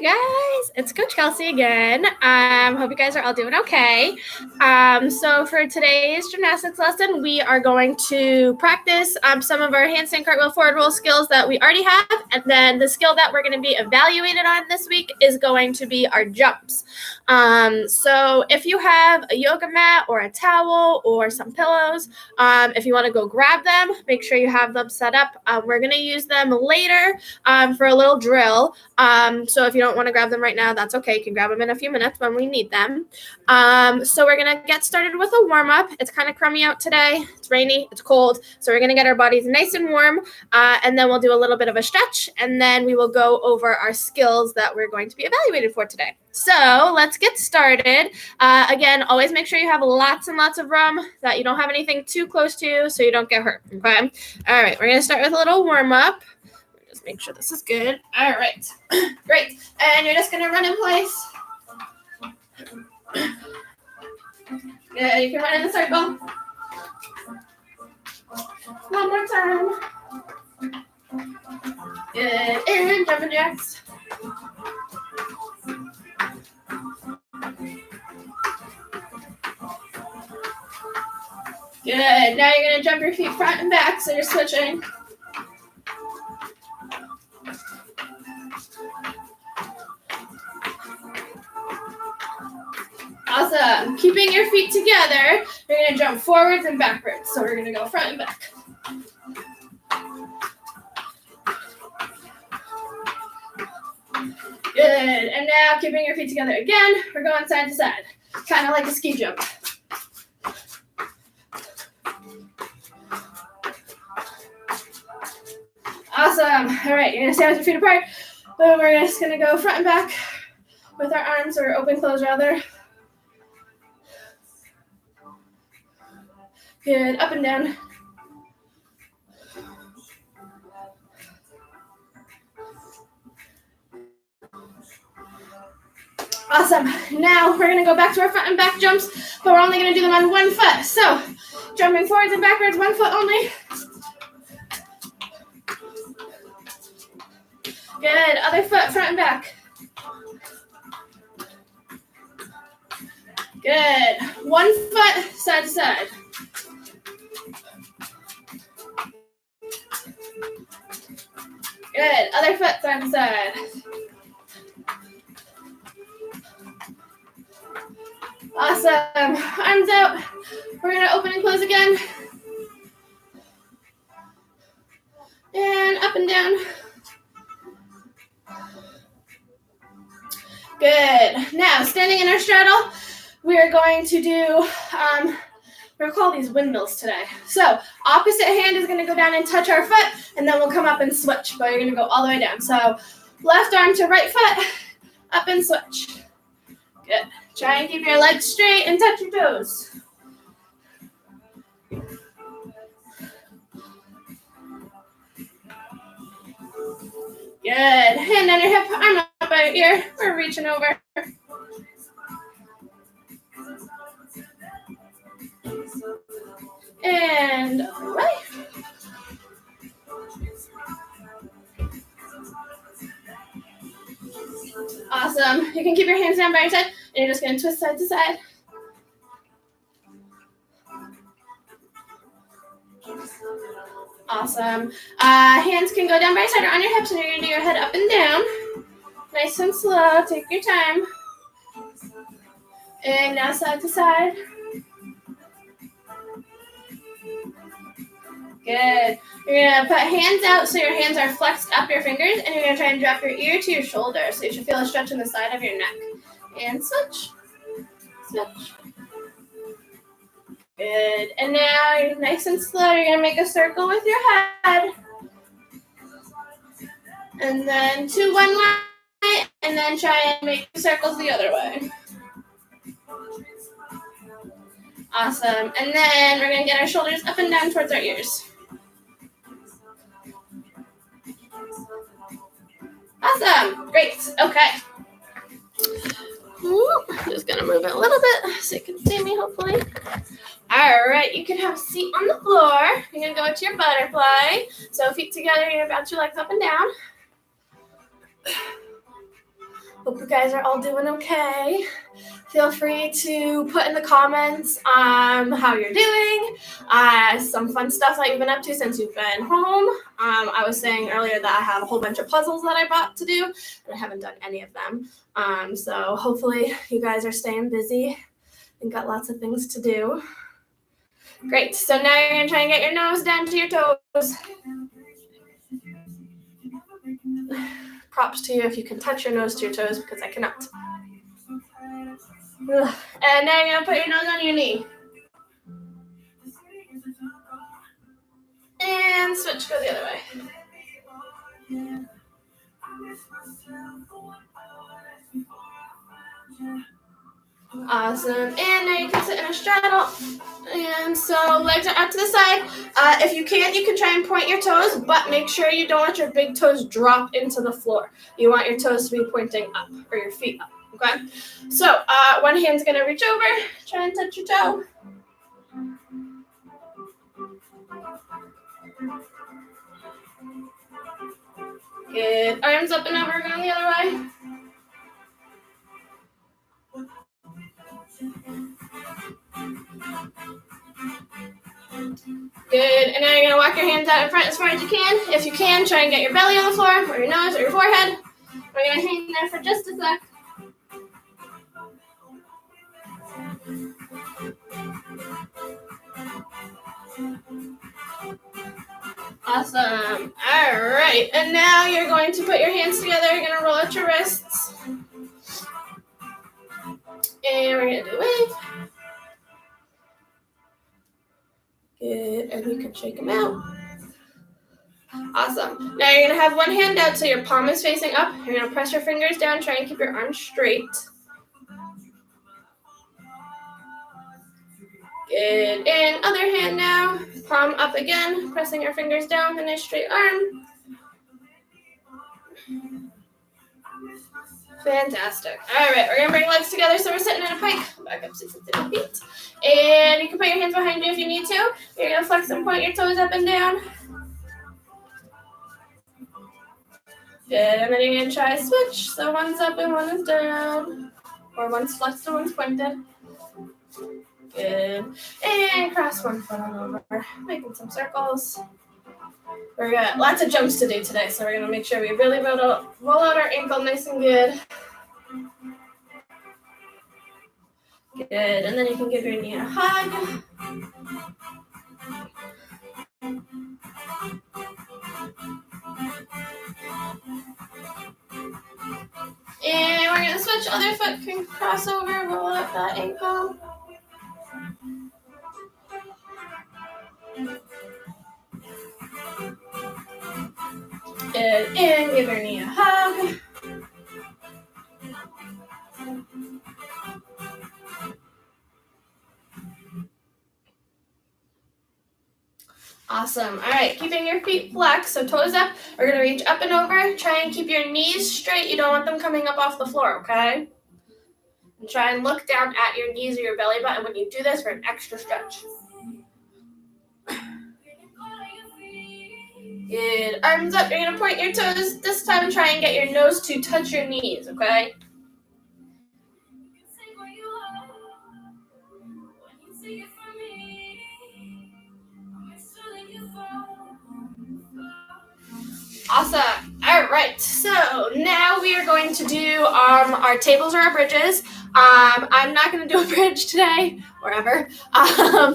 Hi guys, it's Coach Kelsey again. Hope you guys are all doing okay. So for today's gymnastics lesson, we are going to practice some of our handstand, cartwheel, forward roll skills that we already have, and then the skill that we're going to be evaluated on this week is going to be our jumps. So if you have a yoga mat or a towel or some pillows, if you want to go grab them, make sure you have them set up. We're going to use them later for a little drill. So if you don't want to grab them right now, that's okay. You can grab them in a few minutes when we need them. So we're going to get started with a warm-up. It's kind of crummy out today. It's rainy. It's cold. So we're going to get our bodies nice and warm, and then we'll do a little bit of a stretch, and then we will go over our skills that we're going to be evaluated for today. So let's get started. Again, always make sure you have lots and lots of room, that you don't have anything too close to so you don't get hurt, okay? All right, we're going to start with a little warm-up. Just make sure this is good. All right, great. And you're just going to run in place. Good, you can run in the circle. One more time. Good, and jumping jacks. Good, now you're going to jump your feet front and back, so you're switching. Awesome. Keeping your feet together, you're going to jump forwards and backwards. So we're going to go front and back. Good. And now keeping your feet together again, we're going side to side, kind of like a ski jump. Awesome. All right, you're going to stand with your feet apart. Then we're just going to go front and back with our arms, or open, close rather. Good, up and down. Awesome. Now we're going to go back to our front and back jumps, but we're only going to do them on one foot. So jumping forwards and backwards, one foot only. Good, other foot, front and back. Good, one foot, side to side. Good, other foot, side to side. Awesome, arms out. We're gonna open and close again. And up and down. Good, now standing in our straddle, we are going to do, we're going to call these windmills today. So opposite hand is going to go down and touch our foot, and then we'll come up and switch, but you're going to go all the way down. So left arm to right foot, up and switch. Good. Try and keep your legs straight and touch your toes. Good. Hand on your hip, arm up by your ear. We're reaching over. And away. Awesome. You can keep your hands down by your side, and you're just going to twist side to side. Awesome. Hands can go down by your side or on your hips, and you're going to do your head up and down. Nice and slow. Take your time. And now side to side. Good. You're going to put hands out so your hands are flexed up your fingers, and you're going to try and drop your ear to your shoulder. So you should feel a stretch in the side of your neck. And switch. Switch. Good. And now you're nice and slow. You're going to make a circle with your head. And then to one way, and then try and make circles the other way. Awesome. And then we're going to get our shoulders up and down towards our ears. Awesome. Great. Okay. Just going to move it a little bit so you can see me, hopefully. All right. You can have a seat on the floor. You're going to go to your butterfly. So feet together. You're going to bounce your legs up and down. Hope you guys are all doing okay. Feel free to put in the comments how you're doing, some fun stuff that you've been up to since you've been home. I was saying earlier that I have a whole bunch of puzzles that I bought to do, and I haven't done any of them. So hopefully you guys are staying busy and got lots of things to do. Great. So now you're going to try and get your nose down to your toes. Props to you if you can touch your nose to your toes, because I cannot. And now you're going to put your nose on your knee. And switch, go the other way. Awesome. And now you can sit in a straddle. And so legs are out to the side. If you can try and point your toes, but make sure you don't let your big toes drop into the floor. You want your toes to be pointing up, or your feet up, okay? So one hand's gonna reach over, try and touch your toe. Good. Arms up and over, going the other way. Good. And now you're going to walk your hands out in front as far as you can. If you can, try and get your belly on the floor, or your nose, or your forehead. We're going to hang there for just a sec. Awesome. All right. And now you're going to put your hands together. You're going to roll out your wrists. And we're going to do a wave. Good. And you can shake them out. Awesome. Now you're going to have one hand out so your palm is facing up. You're going to press your fingers down. Try and keep your arms straight. Good. And other hand now. Palm up again. Pressing your fingers down with a nice straight arm. Fantastic. All right, we're going to bring legs together so we're sitting in a pike. Back up 6 to 10 feet. And you can put your hands behind you if you need to. You're going to flex and point your toes up and down. Good, and then you're going to try a switch. So one's up and one is down. Or one's flexed and one's pointed. Good. And cross one foot on over. Making some circles. We're got lots of jumps to do today, so we're going to make sure we really roll out our ankle nice and good. Good, and then you can give your knee a hug. And we're going to switch. Other foot can cross over, roll up that ankle. Good, and give your knee a hug. Awesome. All right, keeping your feet flexed, so toes up. We're going to reach up and over. Try and keep your knees straight. You don't want them coming up off the floor, okay? And try and look down at your knees or your belly button when you do this for an extra stretch. Good. Arms up. You're going to point your toes. This time, try and get your nose to touch your knees, okay? Awesome. All right. So now we are going to do our tables or our bridges. I'm not going to do a bridge today or ever.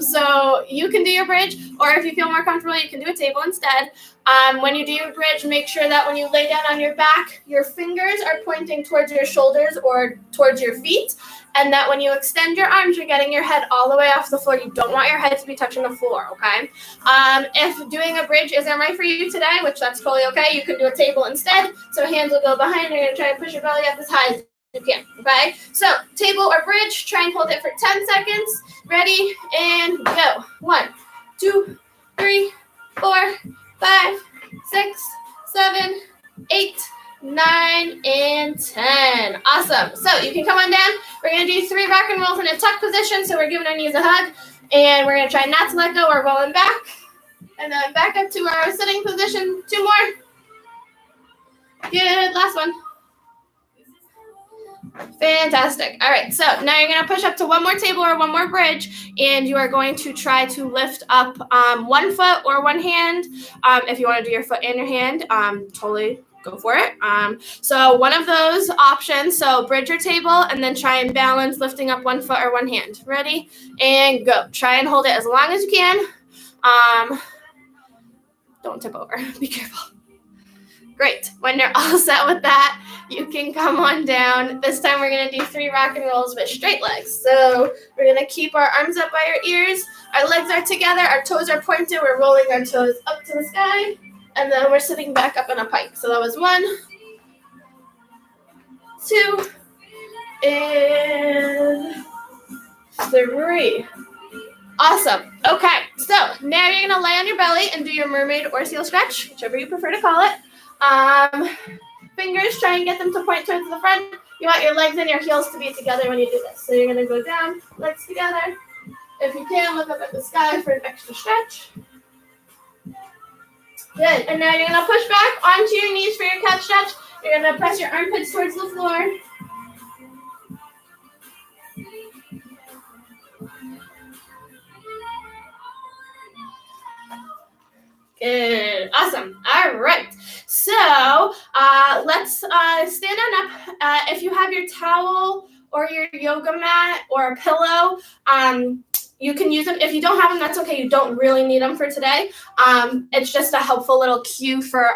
So you can do your bridge, or if you feel more comfortable, you can do a table instead. When you do your bridge, make sure that when you lay down on your back, your fingers are pointing towards your shoulders or towards your feet, and that when you extend your arms, you're getting your head all the way off the floor. You don't want your head to be touching the floor, okay? If doing a bridge isn't right for you today, which that's totally okay, you can do a table instead. So hands will go behind. You're going to try and push your belly up as high as you can, okay? So table or bridge, try and hold it for 10 seconds. Ready, and go. 1, 2, 3, 4, 5, 6, 7, 8, 9, and 10. Awesome. So you can come on down. We're going to do 3 rock and rolls in a tuck position. So we're giving our knees a hug. And we're going to try not to let go. We're rolling back. And then back up to our sitting position. 2 more. Good. Last one. Fantastic. All right, so now you're going to push up to one more table or one more bridge, and you are going to try to lift up 1 foot or one hand. If you want to do your foot and your hand, totally go for it. So one of those options, so bridge or table, and then try and balance lifting up 1 foot or one hand. Ready? And go. Try and hold it as long as you can. Don't tip over. Be careful. Great. When you're all set with that, you can come on down. This time we're going to do 3 rock and rolls with straight legs. So we're going to keep our arms up by our ears. Our legs are together. Our toes are pointed. We're rolling our toes up to the sky. And then we're sitting back up in a pike. So that was 1, 2, and 3. Awesome. Okay. So now you're going to lay on your belly and do your mermaid or seal stretch, whichever you prefer to call it. Fingers, try and get them to point towards the front. You want your legs and your heels to be together when you do this. So you're going to go down, legs together. If you can, look up at the sky for an extra stretch. Good. And now you're going to push back onto your knees for your cat stretch. You're going to press your armpits towards the floor. Good. Awesome. All right. So let's stand on up. If you have your towel or your yoga mat or a pillow, you can use them. If you don't have them, that's okay. You don't really need them for today. It's just a helpful little cue for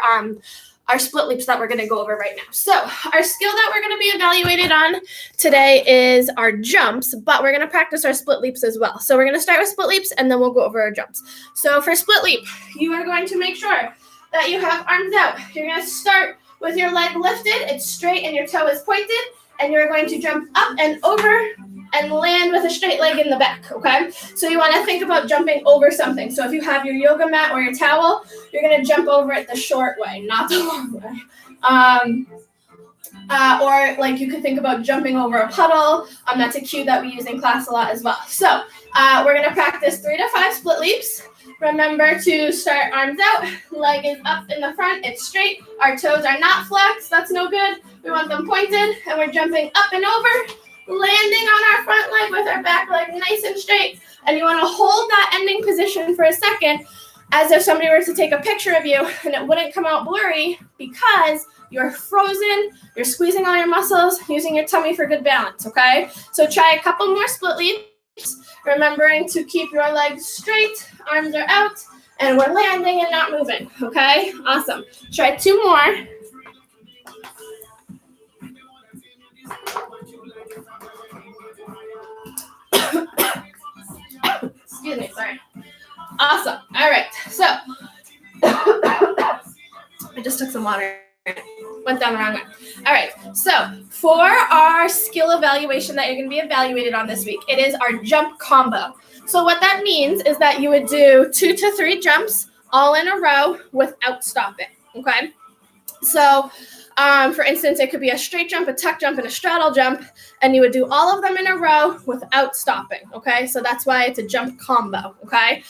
our split leaps that we're going to go over right now. So our skill that we're going to be evaluated on today is our jumps, but we're going to practice our split leaps as well. So we're going to start with split leaps, and then we'll go over our jumps. So for split leap, you are going to make sure that you have arms out. You're going to start with your leg lifted. It's straight and your toe is pointed, and you're going to jump up and over and land with a straight leg in the back, okay? So you want to think about jumping over something. So if you have your yoga mat or your towel, you're going to jump over it the short way, not the long way. Or like you could think about jumping over a puddle. That's a cue that we use in class a lot as well. So we're going to practice 3 to 5 split leaps. Remember to start arms out, leg is up in the front, it's straight. Our toes are not flexed, that's no good. We want them pointed, and we're jumping up and over, landing on our front leg with our back leg nice and straight. And you want to hold that ending position for a second as if somebody were to take a picture of you, and it wouldn't come out blurry because you're frozen, you're squeezing all your muscles, using your tummy for good balance, okay? So try a couple more split leaps, remembering to keep your legs straight, arms are out, and we're landing and not moving, okay? Awesome. Try 2 more. Excuse me, sorry. Awesome. All right. So I just took some water. Went down the wrong way. All right. So for our skill evaluation that you're going to be evaluated on this week, it is our jump combo. So what that means is that you would do 2 to 3 jumps all in a row without stopping. Okay. So for instance, it could be a straight jump, a tuck jump, and a straddle jump, and you would do all of them in a row without stopping, okay? So that's why it's a jump combo, okay?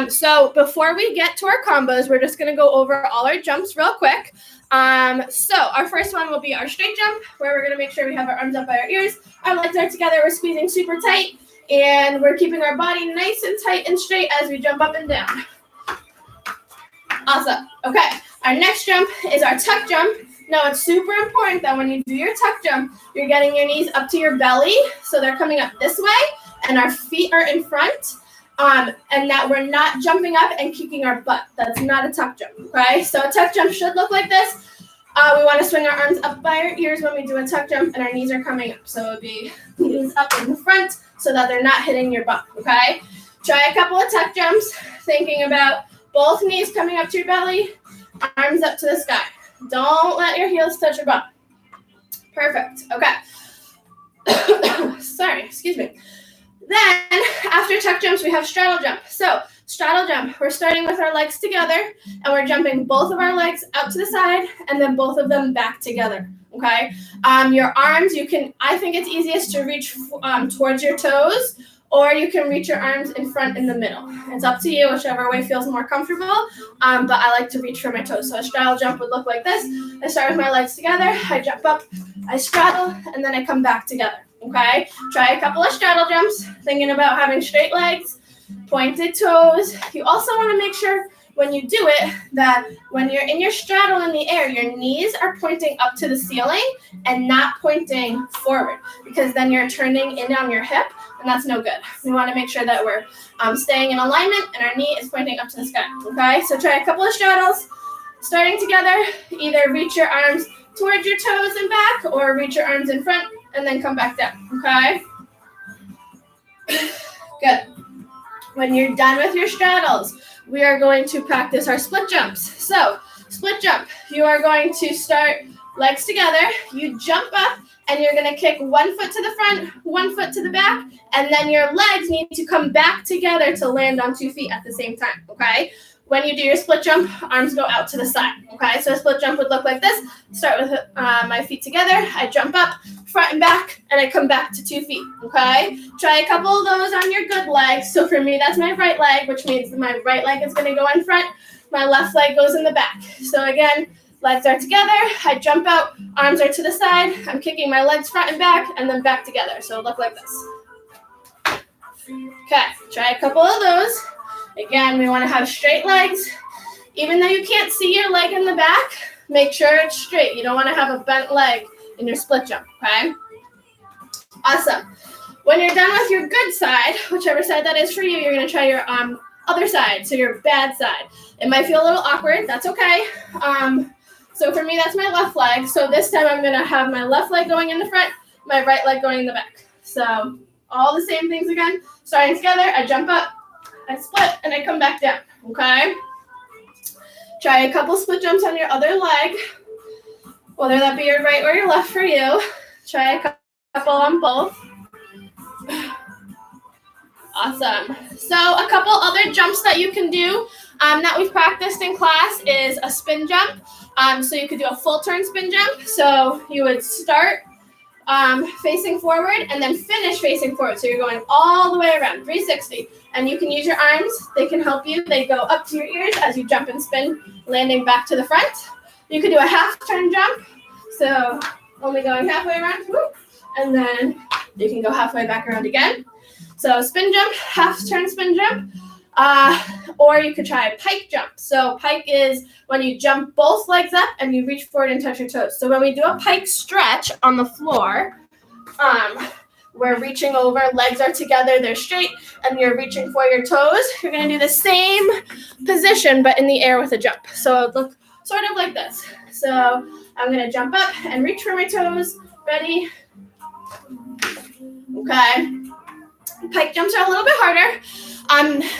So before we get to our combos, we're just going to go over all our jumps real quick. So our first one will be our straight jump, where we're going to make sure we have our arms up by our ears, our legs are together, we're squeezing super tight, and we're keeping our body nice and tight and straight as we jump up and down. Awesome. Okay, our next jump is our tuck jump. Now, it's super important that when you do your tuck jump, you're getting your knees up to your belly, so they're coming up this way, and our feet are in front, and that we're not jumping up and kicking our butt. That's not a tuck jump, okay? So a tuck jump should look like this. We want to swing our arms up by our ears when we do a tuck jump, and our knees are coming up. So it would be knees up in the front so that they're not hitting your butt, okay? Try a couple of tuck jumps, thinking about both knees coming up to your belly, arms up to the sky. Don't let your heels touch your butt. Perfect. Okay. Sorry, excuse me. Then, after tuck jumps, we have straddle jump. So, straddle jump, we're starting with our legs together, and we're jumping both of our legs out to the side, and then both of them back together, okay? Your arms, I think it's easiest to reach towards your toes, or you can reach your arms in front in the middle. It's up to you, whichever way feels more comfortable, but I like to reach for my toes. So a straddle jump would look like this. I start with my legs together, I jump up, I straddle, and then I come back together, okay? Try a couple of straddle jumps, thinking about having straight legs, pointed toes. You also want to make sure when you do it that when you're in your straddle in the air, your knees are pointing up to the ceiling and not pointing forward, because then you're turning in on your hip, and that's no good. We want to make sure that we're staying in alignment and our knee is pointing up to the sky, okay? So try a couple of straddles, starting together. Either reach your arms towards your toes and back, or reach your arms in front and then come back down, okay? Good. When you're done with your straddles, we are going to practice our split jumps. So, split jump, you are going to start legs together. You jump up, and you're going to kick 1 foot to the front, 1 foot to the back, and then your legs need to come back together to land on 2 feet at the same time, okay? When you do your split jump, arms go out to the side, okay? So a split jump would look like this. Start with my feet together. I jump up, front and back, and I come back to 2 feet, okay? Try a couple of those on your good legs. So for me, that's my right leg, which means my right leg is going to go in front. My left leg goes in the back. So again, legs are together. I jump out, arms are to the side. I'm kicking my legs front and back, and then back together. So it'll look like this. Okay, try a couple of those. Again, we want to have straight legs. Even though you can't see your leg in the back, make sure it's straight. You don't want to have a bent leg in your split jump, okay? Awesome. When you're done with your good side, whichever side that is for you, you're going to try your other side, so your bad side. It might feel a little awkward. That's okay. So for me, that's my left leg. So this time I'm going to have my left leg going in the front, my right leg going in the back. So all the same things again. Starting together, I jump up, I split, and I come back down, okay? Try a couple split jumps on your other leg, whether that be your right or your left for you. Try a couple on both. Awesome. So a couple other jumps that you can do that we've practiced in class is a spin jump. So you could do a full turn spin jump. So you would start facing forward and then finish facing forward. So you're going all the way around, 360. And you can use your arms. They can help you. They go up to your ears as you jump and spin, landing back to the front. You could do a half turn jump. So only going halfway around. Whoop, and then you can go halfway back around again. So spin jump, half turn spin jump. Or you could try a pike jump. So pike is when you jump both legs up and you reach forward and touch your toes. So when we do a pike stretch on the floor, we're reaching over, legs are together, they're straight, and you're reaching for your toes. You're going to do the same position, but in the air with a jump. So it looks sort of like this. So I'm going to jump up and reach for my toes. Ready? Okay. Pike jumps are a little bit harder.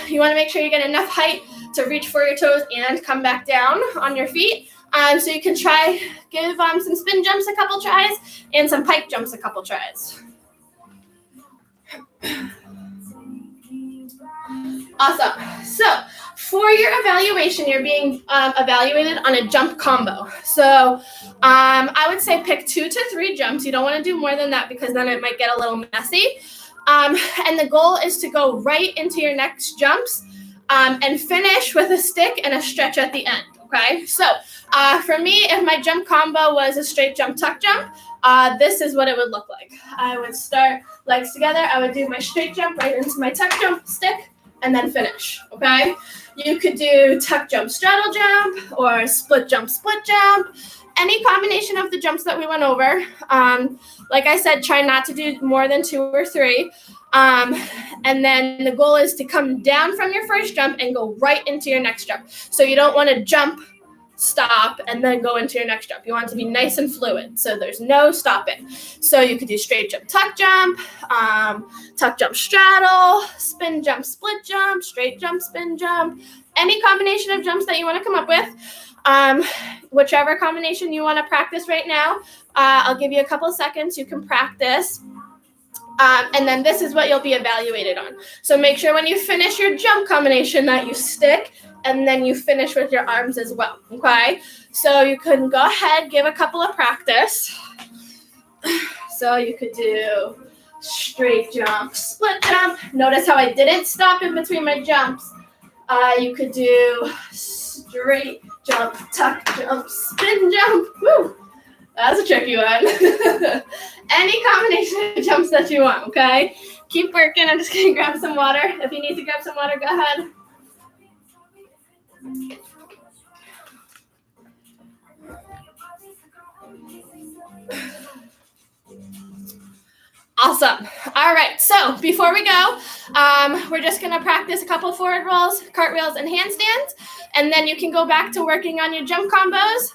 You want to make sure you get enough height to reach for your toes and come back down on your feet. So you can give some spin jumps a couple tries and some pike jumps a couple tries. Awesome. So for your evaluation, you're being evaluated on a jump combo. So I would say pick 2 to 3 jumps. You don't want to do more than that because then it might get a little messy. And the goal is to go right into your next jumps and finish with a stick and a stretch at the end, okay? So for me, if my jump combo was a straight jump, tuck jump, this is what it would look like. I would start legs together. I would do my straight jump right into my tuck jump, stick, and then finish, okay? You could do tuck jump, straddle jump, or split jump, any combination of the jumps that we went over. Like I said, try not to do more than 2 or 3. And then the goal is to come down from your first jump and go right into your next jump. So you don't want to jump, stop, and then go into your next jump. You want it to be nice and fluid, so there's no stopping. So you could do straight jump, tuck jump, straddle, spin jump, split jump, straight jump, spin jump, any combination of jumps that you want to come up with. Whichever combination you want to practice right now, I'll give you a couple of seconds. You can practice. And then this is what you'll be evaluated on. So make sure when you finish your jump combination that you stick and then you finish with your arms as well, okay? So you can go ahead, give a couple of practice. So you could do straight jump, split jump. Notice how I didn't stop in between my jumps. You could do straight jump, tuck jump, spin jump. Woo! That's a tricky one. Any combination of jumps that you want, okay? Keep working. I'm just going to grab some water. If you need to grab some water, go ahead. Awesome. All right, so before we go, we're just going to practice a couple forward rolls, cartwheels, and handstands, and then you can go back to working on your jump combos.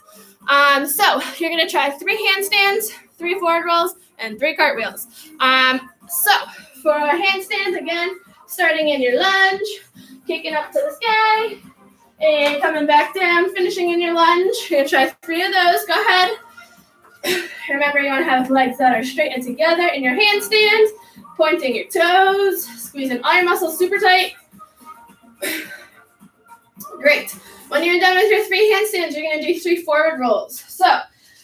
So you're going to try 3 handstands, 3 forward rolls, and 3 cartwheels. So for our handstands, again, starting in your lunge, kicking up to the sky, and coming back down, finishing in your lunge. You're going to try 3 of those. Go ahead. Remember, you want to have legs that are straight and together in your handstand, pointing your toes, squeezing all your muscles super tight. Great. When you're done with your 3 handstands, you're going to do 3 forward rolls. So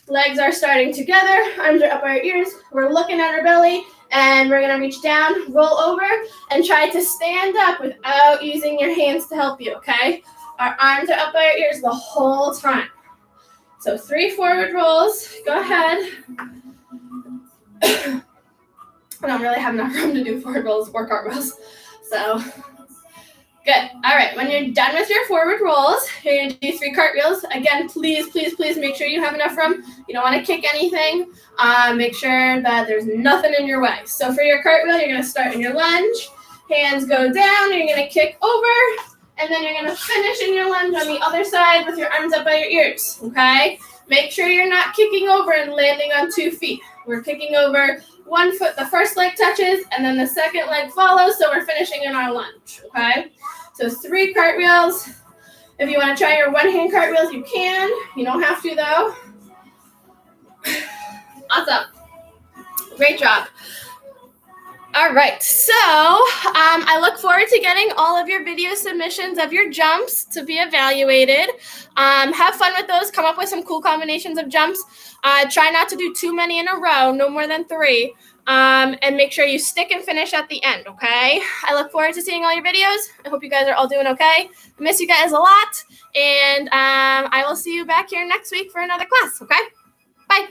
legs are starting together, arms are up by our ears. We're looking at our belly, and we're going to reach down, roll over, and try to stand up without using your hands to help you, okay? Our arms are up by our ears the whole time. So 3 forward rolls. Go ahead. I don't really have enough room to do forward rolls or cartwheels. So good. All right. When you're done with your forward rolls, you're going to do 3 cartwheels. Again, please, please, please make sure you have enough room. You don't want to kick anything. Make sure that there's nothing in your way. So for your cartwheel, you're going to start in your lunge. Hands go down. You're going to kick over. And then you're going to finish in your lunge on the other side with your arms up by your ears, okay? Make sure you're not kicking over and landing on 2 feet. We're kicking over 1 foot, the first leg touches, and then the second leg follows, so we're finishing in our lunge, okay? So 3 cartwheels. If you want to try your one-hand cartwheels, you can. You don't have to, though. Awesome. Great job. All right, so I look forward to getting all of your video submissions of your jumps to be evaluated. Have fun with those. Come up with some cool combinations of jumps. Try not to do too many in a row, no more than 3. And make sure you stick and finish at the end, okay? I look forward to seeing all your videos. I hope you guys are all doing okay. I miss you guys a lot. And I will see you back here next week for another class, okay? Bye.